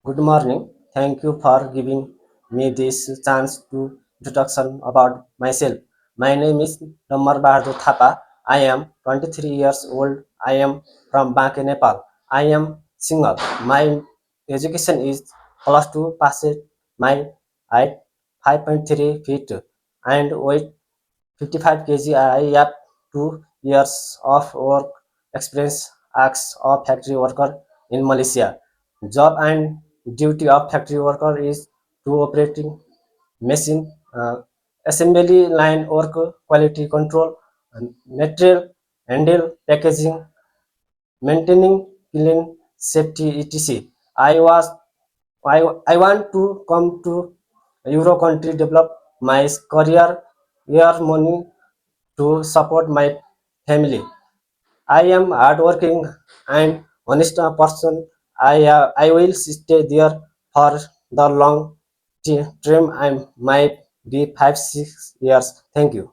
Good morning. Thank you for giving me this chance to introduction about myself. My name is Ramar Bahadur Thapa. I am 23 years old. I am from Banke, Nepal. I am single. My education is plus 2 passed. My height 5.3 feet and weight 55 kg. I have 2 years of work experience as a factory worker in Malaysia. Job and duty of factory worker is to operating machine, assembly line work, quality control, and material handle, packaging, maintaining clean safety, etc. I was I want to come to Euro country, develop my career, earn money to support my family. I am hardworking and honest person. I will stay there for the long term. I might be 5 6 years. Thank you.